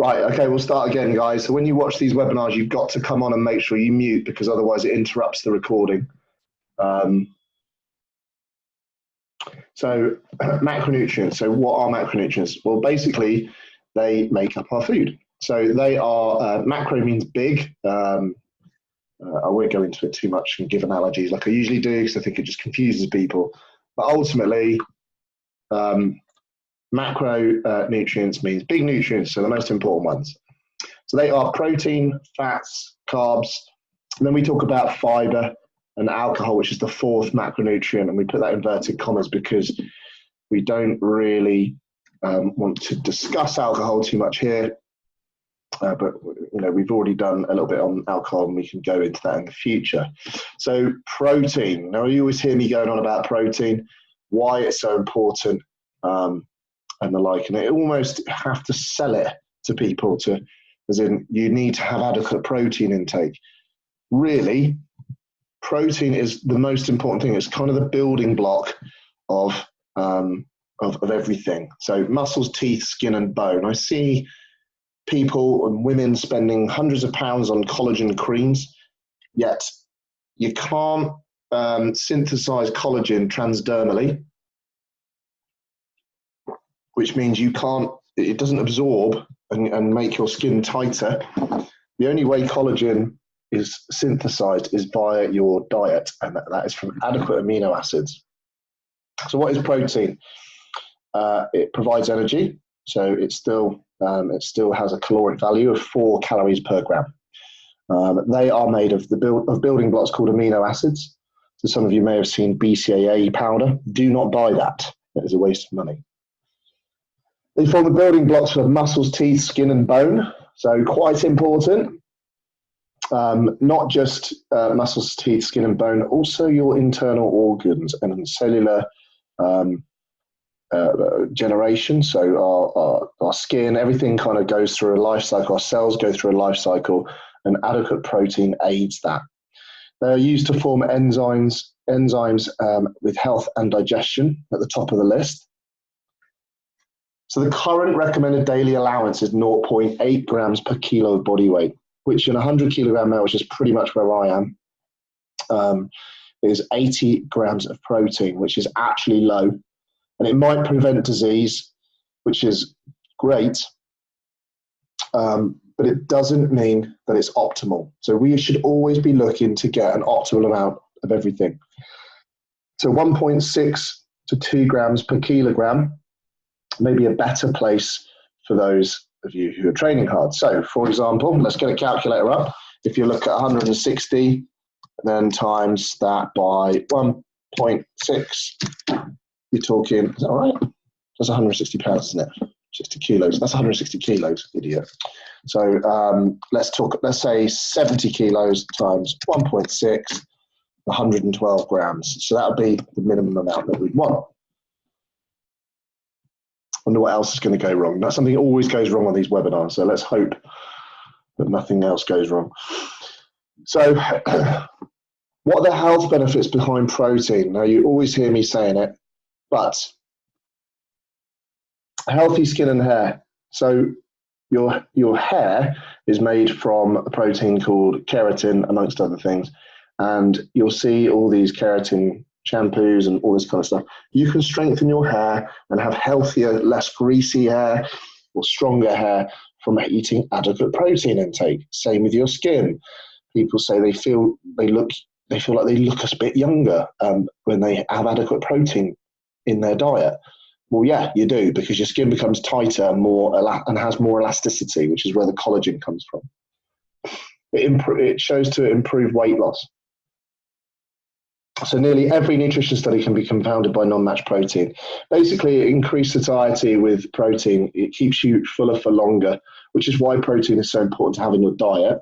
Right, okay, we'll start again, guys. So when you watch these webinars, you've got to come on and make sure you mute because otherwise it interrupts the recording. So macronutrients. So what are macronutrients? Well, basically, they make up our food. So they are, macro means big. I won't go into it too much and give analogies like I usually do because I think it just confuses people. But ultimately, macronutrients means big nutrients, so the most important ones. So they are protein, fats, carbs, and then we talk about fiber and alcohol, which is the fourth macronutrient, and we put that in inverted commas because we don't really want to discuss alcohol too much here, but we've already done a little bit on alcohol and we can go into that in the future. So protein, now you always hear me going on about protein, why it's so important, and the like, and it almost have to sell it to people as in you need to have adequate protein intake. Really, protein is the most important thing. It's kind of the building block of everything. So muscles, teeth, skin, and bone. I see people and women spending hundreds of pounds on collagen creams, yet you can't synthesize collagen transdermally, which means it doesn't absorb and make your skin tighter. The only way collagen is synthesized is via your diet, and that is from adequate amino acids. So what is protein? It provides energy, so it still has a caloric value of 4 calories per gram. They are made of building blocks called amino acids. So some of you may have seen BCAA powder. Do not buy that. It is a waste of money. They form the building blocks for muscles, teeth, skin, and bone. So quite important. Not just muscles, teeth, skin, and bone, also your internal organs and cellular generation. So our skin, everything kind of goes through a life cycle. Our cells go through a life cycle, and adequate protein aids that. They are used to form enzymes with health and digestion at the top of the list. So the current recommended daily allowance is 0.8 grams per kilo of body weight, which in a 100 kilogram male, which is pretty much where I am, is 80 grams of protein, which is actually low. And it might prevent disease, which is great, but it doesn't mean that it's optimal. So we should always be looking to get an optimal amount of everything. So 1.6 to 2 grams per kilogram, maybe a better place for those of you who are training hard. So, for example, let's get a calculator up. If you look at 160, then times that by 1.6, you're talking, is that all right? That's 160 pounds, isn't it? 60 kilos. That's 160 kilos, idiot. So let's say 70 kilos times 1.6, 112 grams. So that would be the minimum amount that we'd want. Wonder what else is going to go wrong. That's something that always goes wrong on these webinars, so let's hope that nothing else goes wrong. So what are the health benefits behind protein? Now, you always hear me saying it, but healthy skin and hair. So your hair is made from a protein called keratin, amongst other things, and you'll see all these keratin shampoos and all this kind of stuff. You can strengthen your hair and have healthier, less greasy hair or stronger hair from eating adequate protein intake. Same with your skin. People say they feel like they look a bit younger when they have adequate protein in their diet. Well, yeah, you do, because your skin becomes tighter and has more elasticity, which is where the collagen comes from. It shows to improve weight loss. So nearly every nutrition study can be confounded by non-matched protein. Basically, increased satiety with protein, it keeps you fuller for longer, which is why protein is so important to have in your diet,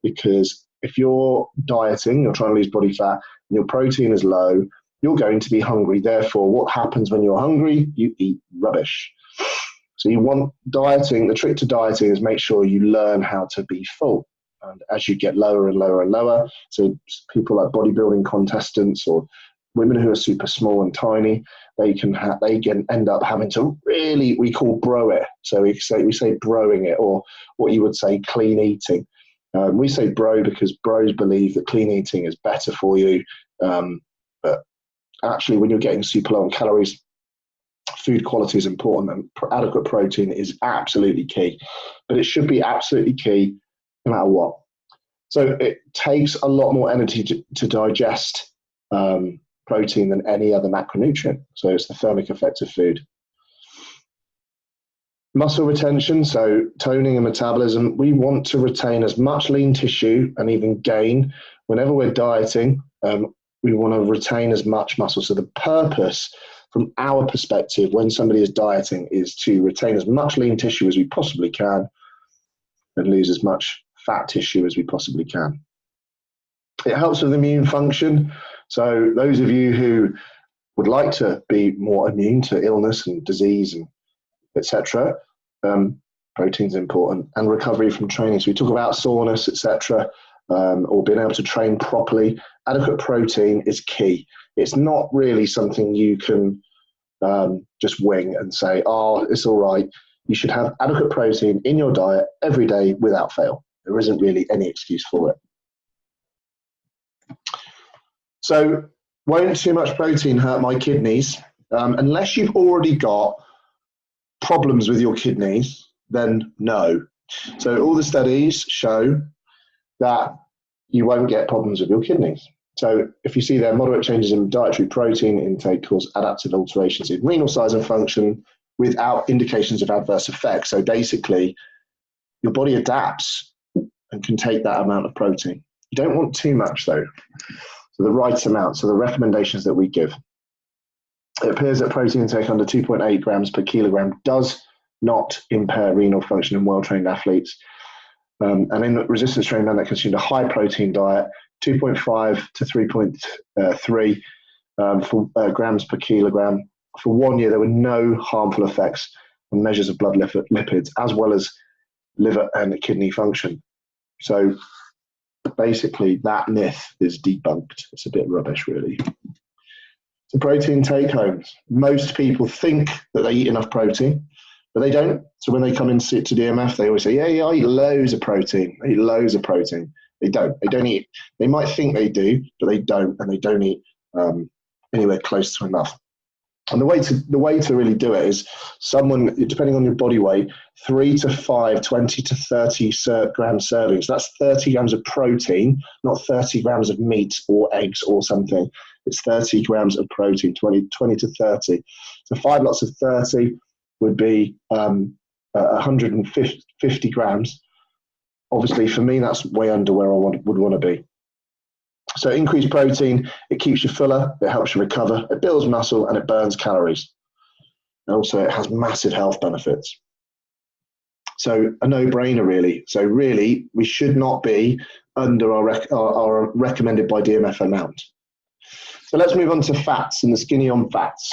because if you're dieting, you're trying to lose body fat, and your protein is low, you're going to be hungry. Therefore, what happens when you're hungry? You eat rubbish. So you want dieting, the trick to dieting is make sure you learn how to be full. And as you get lower and lower and lower, so people like bodybuilding contestants or women who are super small and tiny, they can end up having to really, we call bro it. So we say broing it, or what you would say clean eating. We say bro because bros believe that clean eating is better for you. But actually, when you're getting super low on calories, food quality is important, and adequate protein is absolutely key. But it should be absolutely key no matter what. So it takes a lot more energy to digest protein than any other macronutrient. So it's the thermic effect of food. Muscle retention, so toning and metabolism. We want to retain as much lean tissue and even gain. Whenever we're dieting, we want to retain as much muscle. So the purpose from our perspective when somebody is dieting is to retain as much lean tissue as we possibly can and lose as much fat tissue as we possibly can. It helps with immune function. So those of you who would like to be more immune to illness and disease and etc., protein is important, and recovery from training. So we talk about soreness, etc., or being able to train properly. Adequate protein is key. It's not really something you can just wing and say, oh, it's all right. You should have adequate protein in your diet every day without fail. There isn't really any excuse for it. So won't too much protein hurt my kidneys? Unless you've already got problems with your kidneys, then no. So all the studies show that you won't get problems with your kidneys. So if you see there, moderate changes in dietary protein intake cause adaptive alterations in renal size and function without indications of adverse effects. So basically, your body adapts and can take that amount of protein. You don't want too much though. So the right amount, so the recommendations that we give. It appears that protein intake under 2.8 grams per kilogram does not impair renal function in well-trained athletes. And in resistance training men that consumed a high protein diet, 2.5 to 3.3 grams per kilogram, for 1 year, there were no harmful effects on measures of blood lipids, as well as liver and kidney function. So basically, that myth is debunked. It's a bit rubbish, really. So protein take-homes. Most people think that they eat enough protein, but they don't. So when they come in to DMF, they always say, yeah, I eat loads of protein. I eat loads of protein. They don't. They don't eat. They might think they do, but they don't, and they don't eat anywhere close to enough. And the way to really do it is someone, depending on your body weight, 3 to 5, 20 to 30 gram servings. That's 30 grams of protein, not 30 grams of meat or eggs or something. It's 30 grams of protein, 20 to 30. So 5 lots of 30 would be 150 grams. Obviously, for me, that's way under where I would want to be. So increased protein, it keeps you fuller, it helps you recover, it builds muscle, and it burns calories. And also, it has massive health benefits. So a no-brainer, really. So really, we should not be under our recommended by DMF amount. So let's move on to fats and the skinny on fats.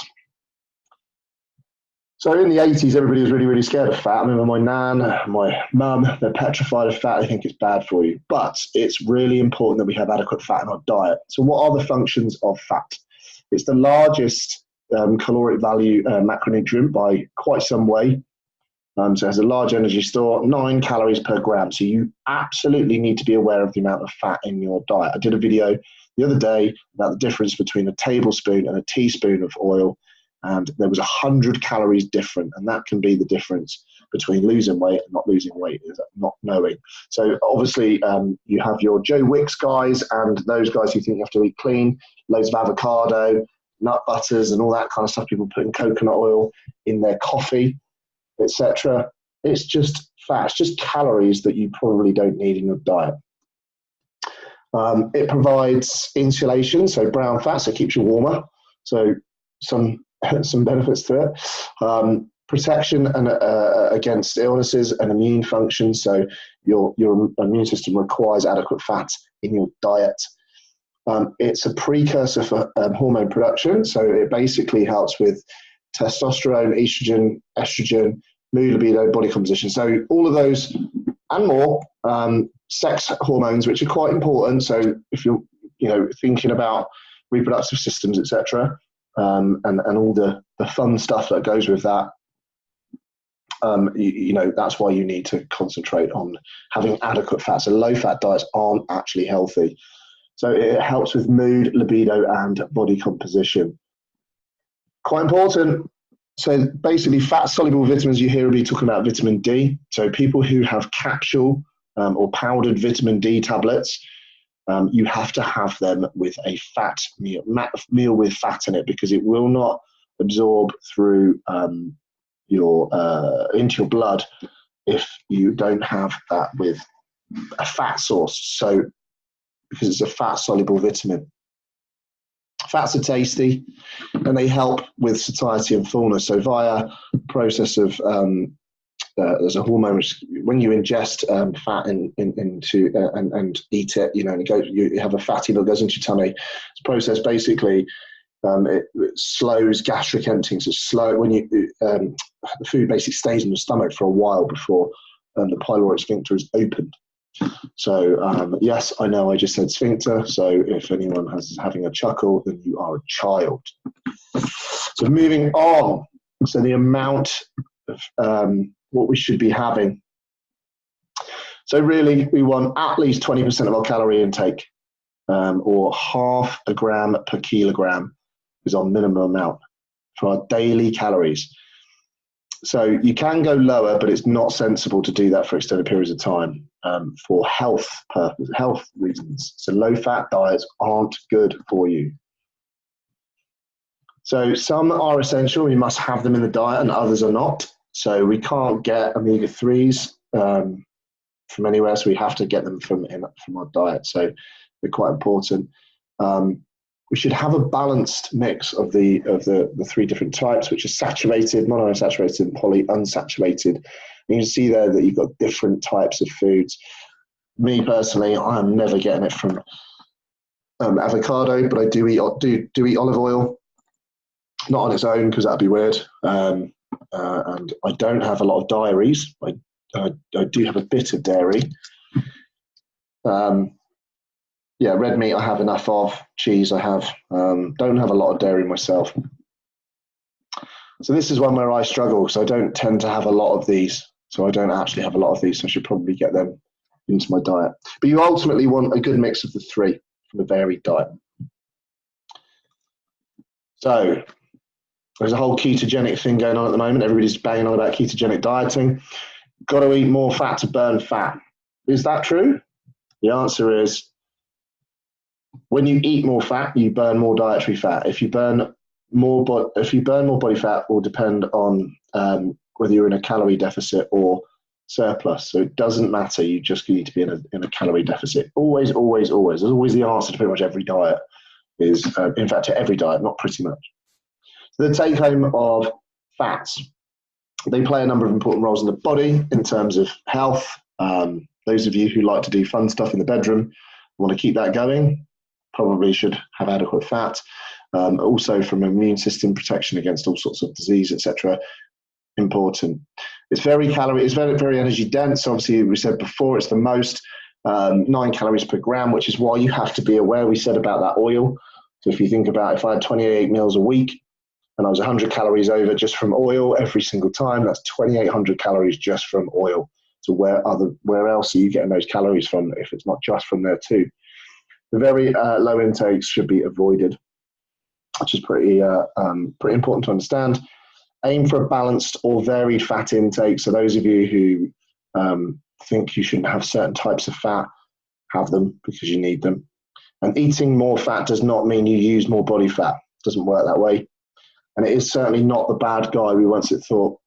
So in the 80s, everybody was really, really scared of fat. I remember my nan, my mum, they're petrified of fat. They think it's bad for you. But it's really important that we have adequate fat in our diet. So what are the functions of fat? It's the largest caloric value macronutrient by quite some way. So it has a large energy store, 9 calories per gram. So you absolutely need to be aware of the amount of fat in your diet. I did a video the other day about the difference between a tablespoon and a teaspoon of oil. And there was 100 calories different, and that can be the difference between losing weight and not losing weight, is not knowing. So obviously you have your Joe Wicks guys and those guys who think you have to eat clean, loads of avocado, nut butters and all that kind of stuff, people putting coconut oil in their coffee, etc. It's just fat, it's just calories that you probably don't need in your diet. It provides insulation, so brown fat, so it keeps you warmer. So some benefits to it. Protection and against illnesses and immune function. So your immune system requires adequate fat in your diet. It's a precursor for hormone production. So it basically helps with testosterone, estrogen, mood, libido, body composition. So all of those and more. Sex hormones, which are quite important. So if you're thinking about reproductive systems, etc., and all the fun stuff that goes with that. You know, that's why you need to concentrate on having adequate fats. So low-fat diets aren't actually healthy. So it helps with mood, libido, and body composition. Quite important. So basically, fat-soluble vitamins, you hear me talking about vitamin D. So people who have capsule or powdered vitamin D tablets, you have to have them with a fat meal with fat in it, because it will not absorb through into your blood if you don't have that with a fat source. So because it's a fat-soluble vitamin. Fats are tasty, and they help with satiety and fullness. So via process of there's a hormone which, when you ingest fat into and eat it, you know, and you have a fatty that goes into your tummy. It's a process basically. It slows gastric emptying. So it's slow when the food basically stays in the stomach for a while before the pyloric sphincter is opened. So yes, I know I just said sphincter. So if anyone is having a chuckle, then you are a child. So moving on. So the amount of what we should be having. So really, we want at least 20% of our calorie intake, or 0.5 gram per kilogram is our minimum amount for our daily calories. So you can go lower, but it's not sensible to do that for extended periods of time for health reasons. So low-fat diets aren't good for you. So some are essential, you must have them in the diet, and others are not. So we can't get omega-3s from anywhere, so we have to get them from our diet. So they're quite important. We should have a balanced mix of the three different types, which are saturated, monounsaturated, and polyunsaturated. And you can see there that you've got different types of foods. Me personally, I am never getting it from avocado, but I do eat olive oil, not on its own because that'd be weird. And I don't have a lot of dairies. I do have a bit of dairy. Yeah, red meat I have enough of. Cheese I have. Don't have a lot of dairy myself. So this is one where I struggle because I don't tend to have a lot of these. So I don't actually have a lot of these. So I should probably get them into my diet. But you ultimately want a good mix of the three from a varied diet. So there's a whole ketogenic thing going on at the moment. Everybody's banging on about ketogenic dieting. Got to eat more fat to burn fat. Is that true? The answer is, when you eat more fat, you burn more dietary fat. If you burn more body fat, will depend on whether you're in a calorie deficit or surplus. So it doesn't matter. You just need to be in a calorie deficit. Always, always, always. There's always the answer to pretty much every diet. Is in fact to every diet, not pretty much. So the take home of fats. They play a number of important roles in the body in terms of health. Those of you who like to do fun stuff in the bedroom, want to keep that going, probably should have adequate fat. Also from immune system protection against all sorts of disease, etc. Important. It's very very energy dense. Obviously, we said before, it's the most 9 calories per gram, which is why you have to be aware. We said about that oil. So if you think about, if I had 28 meals a week and I was 100 calories over just from oil every single time, that's 2,800 calories just from oil. So where else are you getting those calories from if it's not just from there too? The very low intakes should be avoided, which is pretty important to understand. Aim for a balanced or varied fat intake. So those of you who think you shouldn't have certain types of fat, have them because you need them. And eating more fat does not mean you use more body fat. It doesn't work that way. And it is certainly not the bad guy we once thought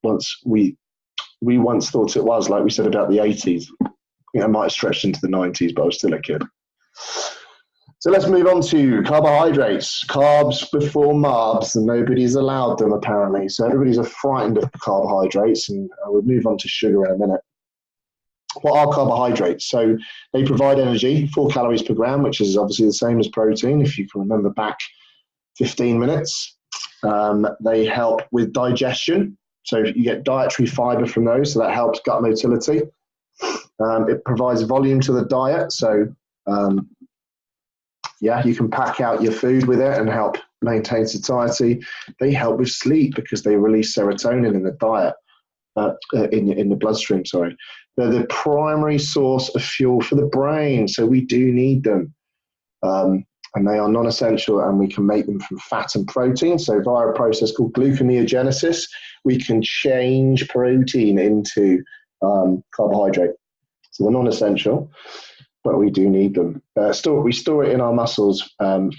it was, like we said about the 80s. I think I might have stretched into the 90s, but I was still a kid. So let's move on to carbohydrates. Carbs before marbs, and nobody's allowed them apparently. So everybody's frightened of carbohydrates, and we'll move on to sugar in a minute. What are carbohydrates? So they provide energy, 4 calories per gram, which is obviously the same as protein, if you can remember back 15 minutes. They help with digestion. So you get dietary fiber from those, so that helps gut motility. It provides volume to the diet, so Yeah, you can pack out your food with it and help maintain satiety. They help with sleep because they release serotonin in the diet, in the bloodstream, sorry. They're the primary source of fuel for the brain, so we do need them. And they are non-essential, and we can make them from fat and protein. So via a process called gluconeogenesis, we can change protein into carbohydrate. So they're non-essential, but we do need them. We store it in our muscles for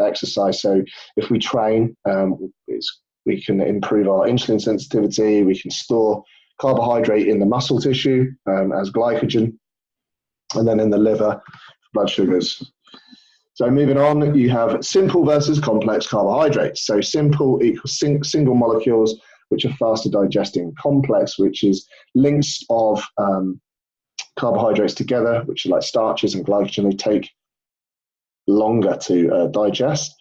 exercise. So if we train, we can improve our insulin sensitivity. We can store carbohydrate in the muscle tissue as glycogen, and then in the liver, blood sugars. So moving on, you have simple versus complex carbohydrates. So simple equals single molecules, which are faster digesting. Complex, which is links of carbohydrates together, which are like starches and glycogen. They take longer to digest.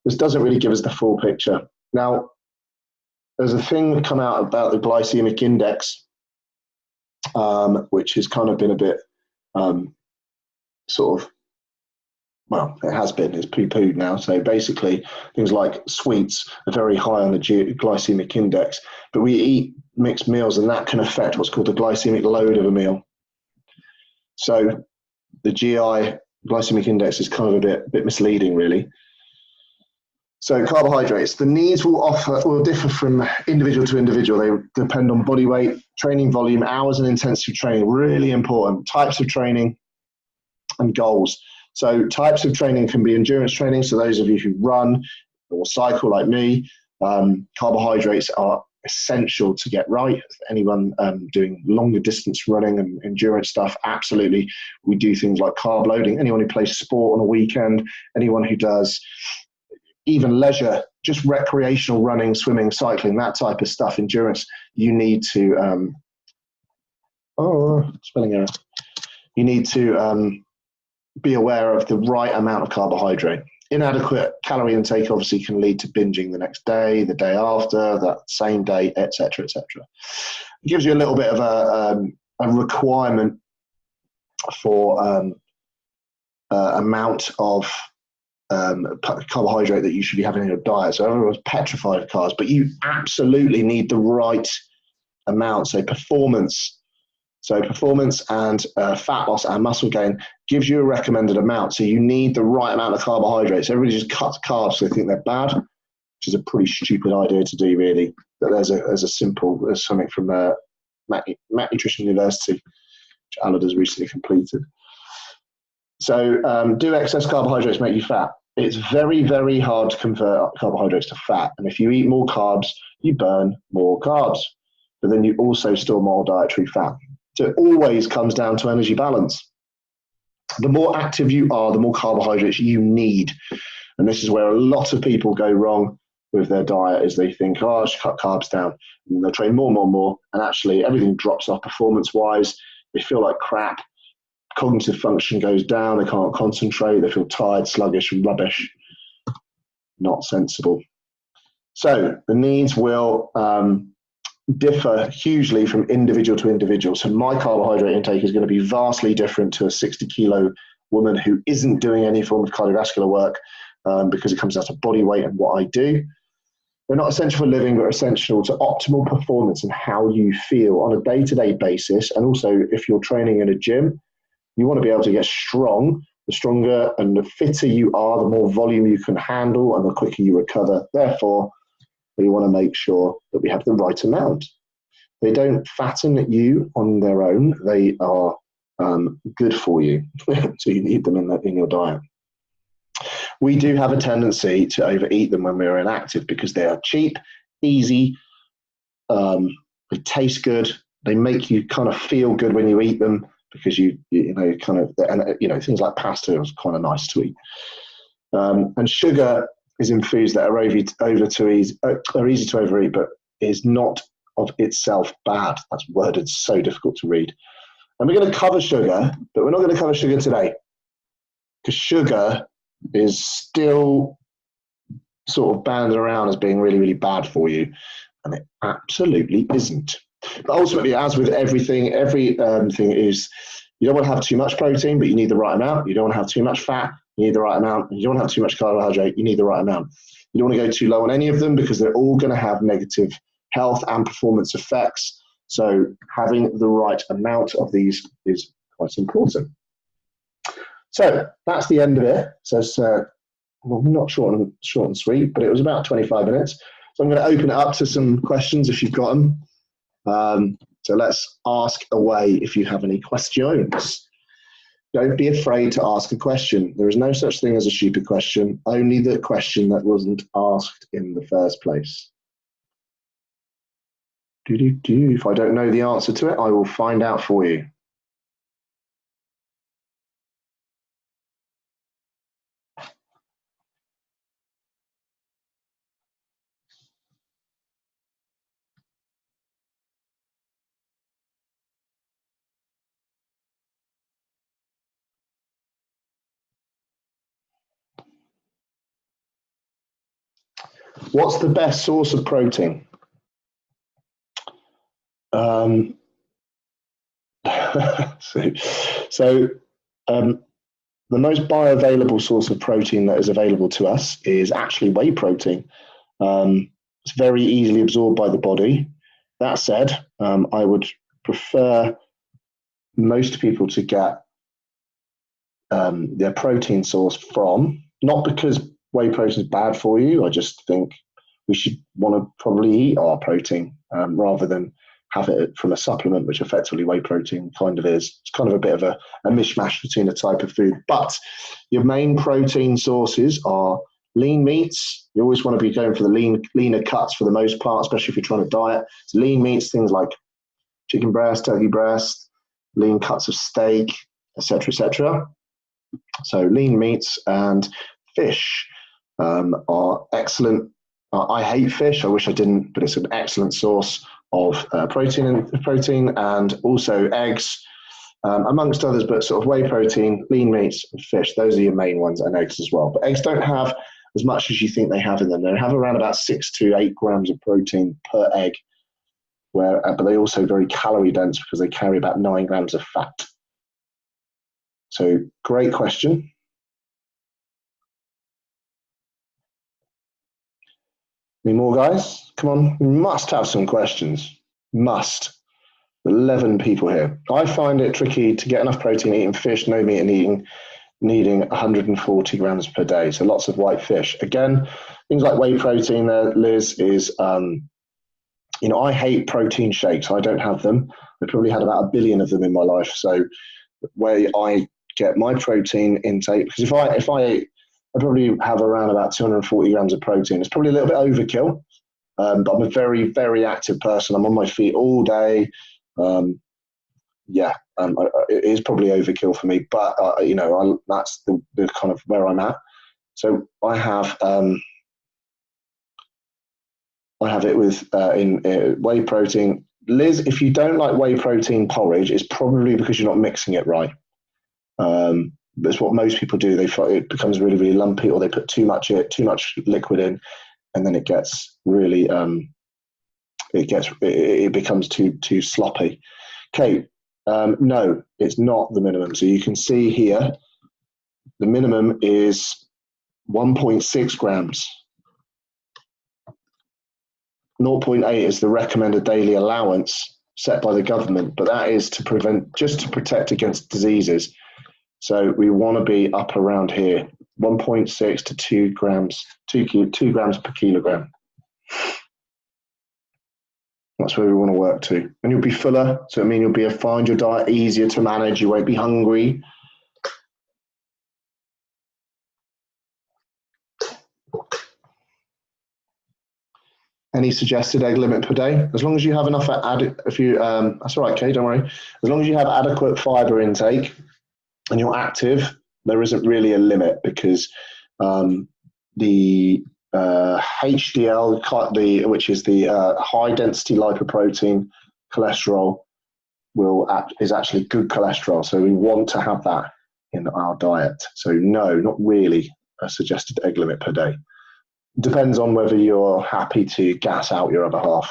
This doesn't really give us the full picture. Now, there's a thing come out about the glycemic index, which has kind of been a bit it has been, it's poo-pooed now. So basically, things like sweets are very high on the glycemic index, but we eat mixed meals, and that can affect what's called the glycemic load of a meal. So the GI glycemic index is kind of a bit misleading, really. So carbohydrates, the needs will differ from individual to individual. They depend on body weight, training volume, hours and intensity of training, really important, types of training and goals. So types of training can be endurance training. So those of you who run or cycle like me, carbohydrates are essential to get right. Anyone doing longer distance running and endurance stuff, absolutely. We do things like carb loading. Anyone who plays sport on a weekend, anyone who does even leisure, just recreational running, swimming, cycling, that type of stuff, endurance, you need to, spelling error. You need to be aware of the right amount of carbohydrate. Inadequate calorie intake obviously can lead to binging the next day, the day after, that same day, etc., etc. It gives you a little bit of a requirement for amount of carbohydrate that you should be having in your diet. So everyone's petrified of carbs, but you absolutely need the right amount. So performance and fat loss and muscle gain gives you a recommended amount. So you need the right amount of carbohydrates. Everybody just cuts carbs so they think they're bad, which is a pretty stupid idea to do, really. But there's something from Macronutrients University, which Alad has recently completed. So do excess carbohydrates make you fat? It's very, very hard to convert carbohydrates to fat. And if you eat more carbs, you burn more carbs. But then you also store more dietary fat. So it always comes down to energy balance. The more active you are, the more carbohydrates you need. And this is where a lot of people go wrong with their diet, is they think, I should cut carbs down. And they'll train more. And actually everything drops off performance-wise. They feel like crap. Cognitive function goes down. They can't concentrate. They feel tired, sluggish, and rubbish. Not sensible. So the needs will differ hugely from individual to individual. So my carbohydrate intake is going to be vastly different to a 60-kilo woman who isn't doing any form of cardiovascular work because it comes down to body weight and what I do. They're not essential for living, but essential to optimal performance and how you feel on a day-to-day basis. And also, if you're training in a gym, you want to be able to get strong. The stronger and the fitter you are, the more volume you can handle and the quicker you recover. Therefore, we want to make sure that we have the right amount. They don't fatten you on their own. They are good for you. So you need them in your diet. We do have a tendency to overeat them when we're inactive because they are cheap, easy, they taste good, they make you kind of feel good when you eat them because you things like pasta is kind of nice to eat. And sugar is in foods that are easy to overeat, but is not of itself bad. That's worded so difficult to read. And we're going to cover sugar, but we're not going to cover sugar today because sugar is still sort of banded around as being really, really bad for you, and it absolutely isn't. But ultimately, as with everything, everything is, You don't want to have too much protein, but you need the right amount. You don't want to have too much fat, you need the right amount. You don't want to have too much carbohydrate, you need the right amount. You don't want to go too low on any of them because they're all going to have negative health and performance effects. So having the right amount of these is quite important. So that's the end of it. So it's well, not short and sweet, but it was about 25 minutes. So I'm going to open it up to some questions if you've got them. So let's ask away if you have any questions. Don't be afraid to ask a question. There is no such thing as a stupid question, only the question that wasn't asked in the first place. If I don't know the answer to it, I will find out for you. What's the best source of protein? The most bioavailable source of protein that is available to us is actually whey protein. It's very easily absorbed by the body. That said, I would prefer most people to get their protein source from, not because whey protein is bad for you, I just think we should want to probably eat our protein rather than have it from a supplement, which effectively whey protein kind of is. It's kind of a bit of a mishmash between a type of food. But your main protein sources are lean meats. You always want to be going for the leaner cuts for the most part, especially if you're trying to diet. So lean meats, things like chicken breast, turkey breast, lean cuts of steak, etc., etc. So lean meats and fish are excellent. I hate fish. I wish I didn't, but it's an excellent source of protein, and also eggs, amongst others, but sort of whey protein, lean meats, and fish. Those are your main ones, and eggs as well. But eggs don't have as much as you think they have in them. They have around about 6 to 8 grams of protein per egg, but they're also very calorie dense because they carry about 9 grams of fat. So great question. Any more, guys? Come on, we must have some questions. Must. 11 people here. I find it tricky to get enough protein eating fish, no meat, and needing 140 grams per day. So lots of white fish. Again, things like whey protein there, Liz, is, I hate protein shakes. I don't have them. I probably had about 1 billion of them in my life. So where I get my protein intake, because if I ate, I probably have around about 240 grams of protein. It's probably a little bit overkill, but I'm a very, very active person. I'm on my feet all day. It is probably overkill for me, but that's the kind of where I'm at. So I have it with in whey protein. Liz, if you don't like whey protein porridge, it's probably because you're not mixing it right. That's what most people do. It becomes really, really lumpy, or they put too much liquid in, and then it gets really it becomes too sloppy. Okay, no, it's not the minimum. So you can see here, the minimum is 1.6 grams. 0.8 is the recommended daily allowance set by the government, but that is to protect against diseases. So we want to be up around here, 1.6 to 2 grams, 2 grams per kilogram. That's where we want to work to. And you'll be fuller, so it means you'll find your diet easier to manage. You won't be hungry. Any suggested egg limit per day? As long as you have enough, that's all right, Kay, don't worry. As long as you have adequate fiber intake and you're active, there isn't really a limit, because the HDL, which is the high density lipoprotein cholesterol, is actually good cholesterol. So we want to have that in our diet. So no, not really a suggested egg limit per day. Depends on whether you're happy to gas out your other half.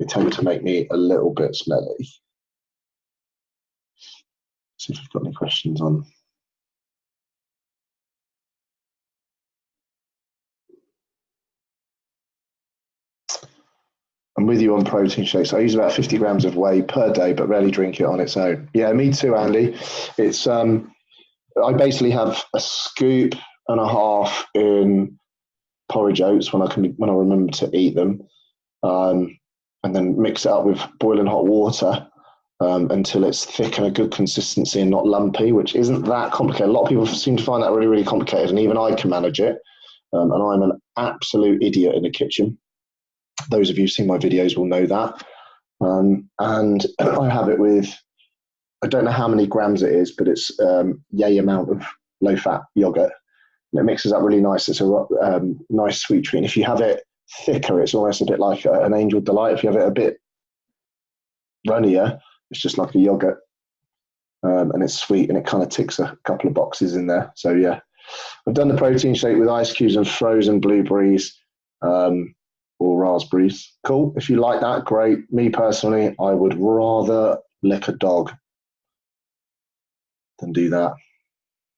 They tend to make me a little bit smelly. See if we've got any questions on. I'm with you on protein shakes. I use about 50 grams of whey per day, but rarely drink it on its own. Yeah, me too, Andy. It's I basically have a scoop and a half in porridge oats when I remember to eat them, and then mix it up with boiling hot water until it's thick and a good consistency and not lumpy, which isn't that complicated. A lot of people seem to find that really, really complicated, and even I can manage it. And I'm an absolute idiot in the kitchen. Those of you who've seen my videos will know that. And I have it with, I don't know how many grams it is, but it's yay amount of low-fat yogurt. And it mixes up really nice. It's a nice sweet treat. And if you have it thicker, it's almost a bit like an Angel Delight. If you have it a bit runnier, it's just like a yogurt. And it's sweet, and it kind of ticks a couple of boxes in there. So yeah, I've done the protein shake with ice cubes and frozen blueberries or raspberries. Cool. If you like that, great. Me personally, I would rather lick a dog than do that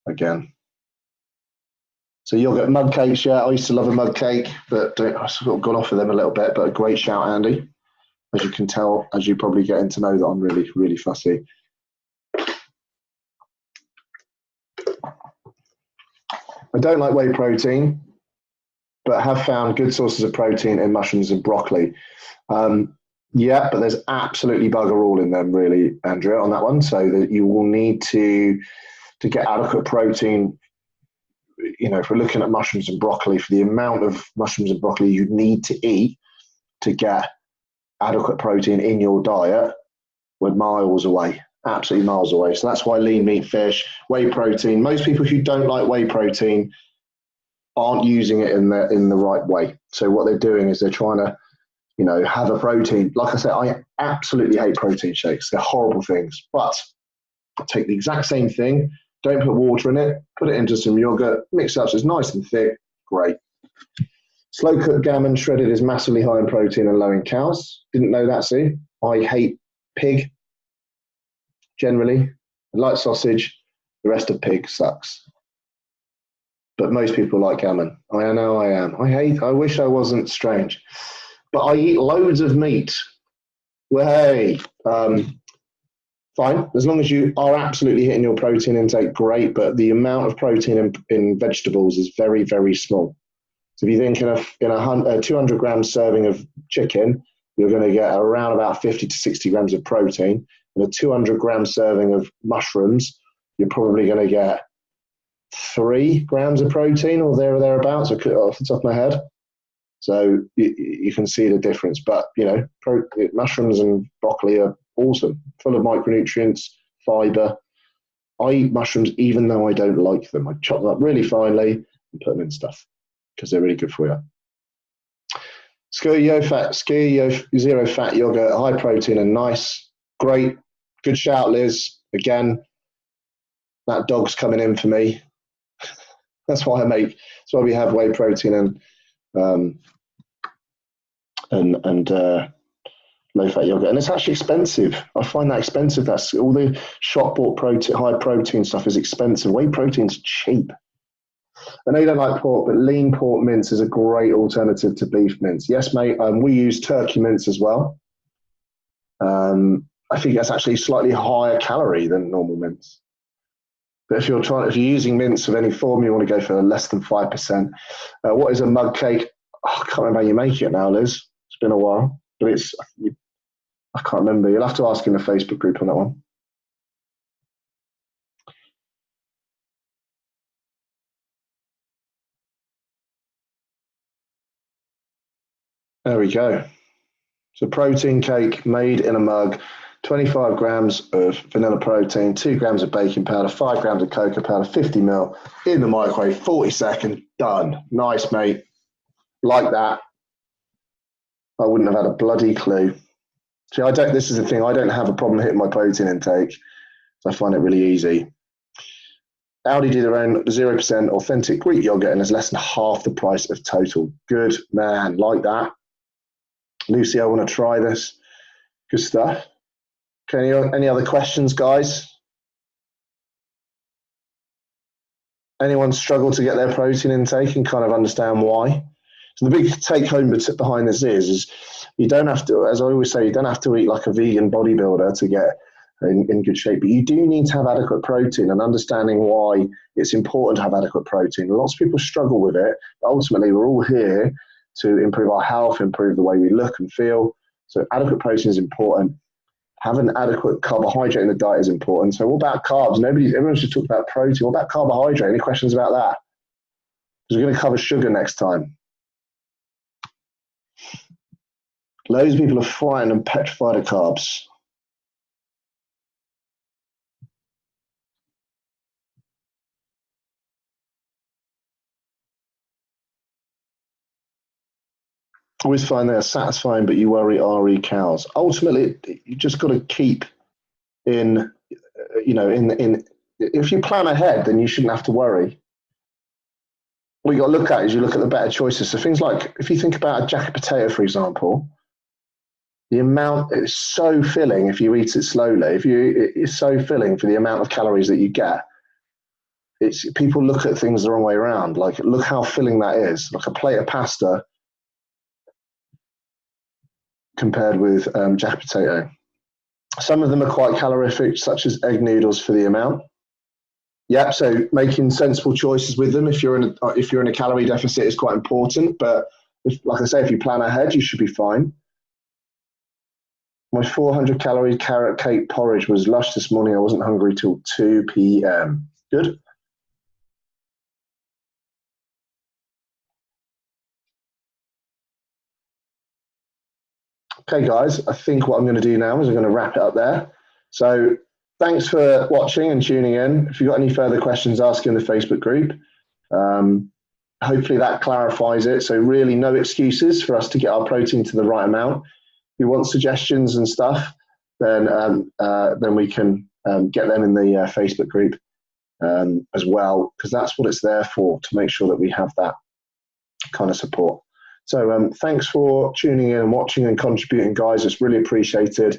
again. So yogurt mug cakes, yeah, I used to love a mug cake, but I've sort of gone off of them a little bit, but a great shout, Andy. As you can tell, as you're probably getting to know that I'm really, really fussy. I don't like whey protein, but have found good sources of protein in mushrooms and broccoli. Yeah, but there's absolutely bugger all in them, really, Andrea, on that one. So that you will need to get adequate protein. You know, if we're looking at mushrooms and broccoli, for the amount of mushrooms and broccoli you need to eat to get adequate protein in your diet, we're miles away, absolutely miles away. So that's why lean meat, fish, whey protein. Most people who don't like whey protein aren't using it in the right way. So what they're doing is they're trying to, you know, have a protein. Like I said, I absolutely hate protein shakes. They're horrible things. But take the exact same thing, don't put water in it, put it into some yogurt, mix it up so it's nice and thick, great. Slow cooked gammon shredded is massively high in protein and low in cows. Didn't know that, see? I hate pig, generally. I like sausage, the rest of pig sucks. But most people like gammon. I know I am. I wish I wasn't strange. But I eat loads of meat. Well, hey, fine. As long as you are absolutely hitting your protein intake, great. But the amount of protein in vegetables is very, very small. So if you think in a 200 gram serving of chicken, you're going to get around about 50 to 60 grams of protein. In a 200 gram serving of mushrooms, you're probably going to get 3 grams of protein or thereabouts, off the top of my head. So you can see the difference. But, you know, mushrooms and broccoli are awesome, full of micronutrients, fiber. I eat mushrooms even though I don't like them. I chop them up really finely and put them in stuff because they're really good for you. Zero fat yogurt, high protein and nice. Great. Good shout, Liz. Again, that dog's coming in for me. That's why we have whey protein and low fat yogurt, and it's actually expensive. I find that expensive. That's all the shop bought protein, high protein stuff is expensive. Whey protein's cheap. I know you don't like pork, but lean pork mince is a great alternative to beef mince. Yes, mate. We use turkey mince as well. I think that's actually slightly higher calorie than normal mince. But if you're using mince of any form, you want to go for less than 5%. What is a mug cake? Oh, I can't remember how you make it now, Liz. It's been a while, but I can't remember. You'll have to ask in the Facebook group on that one. There we go. So protein cake made in a mug, 25 grams of vanilla protein, 2 grams of baking powder, 5 grams of cocoa powder, 50 ml in the microwave, 40 seconds, done. Nice, mate. Like that. I wouldn't have had a bloody clue. See, this is the thing, I don't have a problem hitting my protein intake. So I find it really easy. Aldi do their own 0% authentic Greek yogurt and is less than half the price of Total. Good man, like that. Lucy, I want to try this. Good stuff. Okay, any other questions, guys? Anyone struggle to get their protein intake and kind of understand why? So the big take-home behind this is you don't have to, as I always say, you don't have to eat like a vegan bodybuilder to get in good shape, but you do need to have adequate protein, and understanding why it's important to have adequate protein. Lots of people struggle with it, but ultimately we're all here to improve our health, improve the way we look and feel. So adequate protein is important. Having adequate carbohydrate in the diet is important. So what about carbs? Everyone's just talking about protein. What about carbohydrate? Any questions about that? Because we're going to cover sugar next time. Loads of people are frightened and petrified of carbs. I always find they're satisfying, but you worry RE cows. Ultimately, you just got to keep in, if you plan ahead, then you shouldn't have to worry. What you got to look at is you look at the better choices. So things like, if you think about a jacket potato, for example, the amount is so filling if you eat it slowly. It's so filling for the amount of calories that you get. People look at things the wrong way around. Like, look how filling that is. Like a plate of pasta compared with jacket potato. Some of them are quite calorific, such as egg noodles for the amount. Yeah, so making sensible choices with them if you're in a calorie deficit is quite important. But like I say, if you plan ahead, you should be fine. My 400-calorie carrot cake porridge was lush this morning. I wasn't hungry till 2 p.m. Good. Okay, guys, I think what I'm going to do now is I'm going to wrap it up there. So thanks for watching and tuning in. If you've got any further questions, ask in the Facebook group. Hopefully that clarifies it. So really no excuses for us to get our protein to the right amount. If you want suggestions and stuff, then we can get them in the Facebook group as well, because that's what it's there for, to make sure that we have that kind of support. So thanks for tuning in and watching and contributing, guys. It's really appreciated.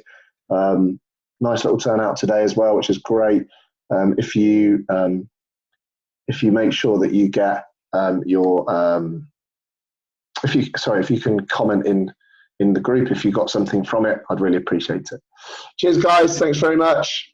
Nice little turnout today as well, which is great. If you make sure that you get if you can comment in the group if you got something from it, I'd really appreciate it. Cheers, guys. Thanks very much.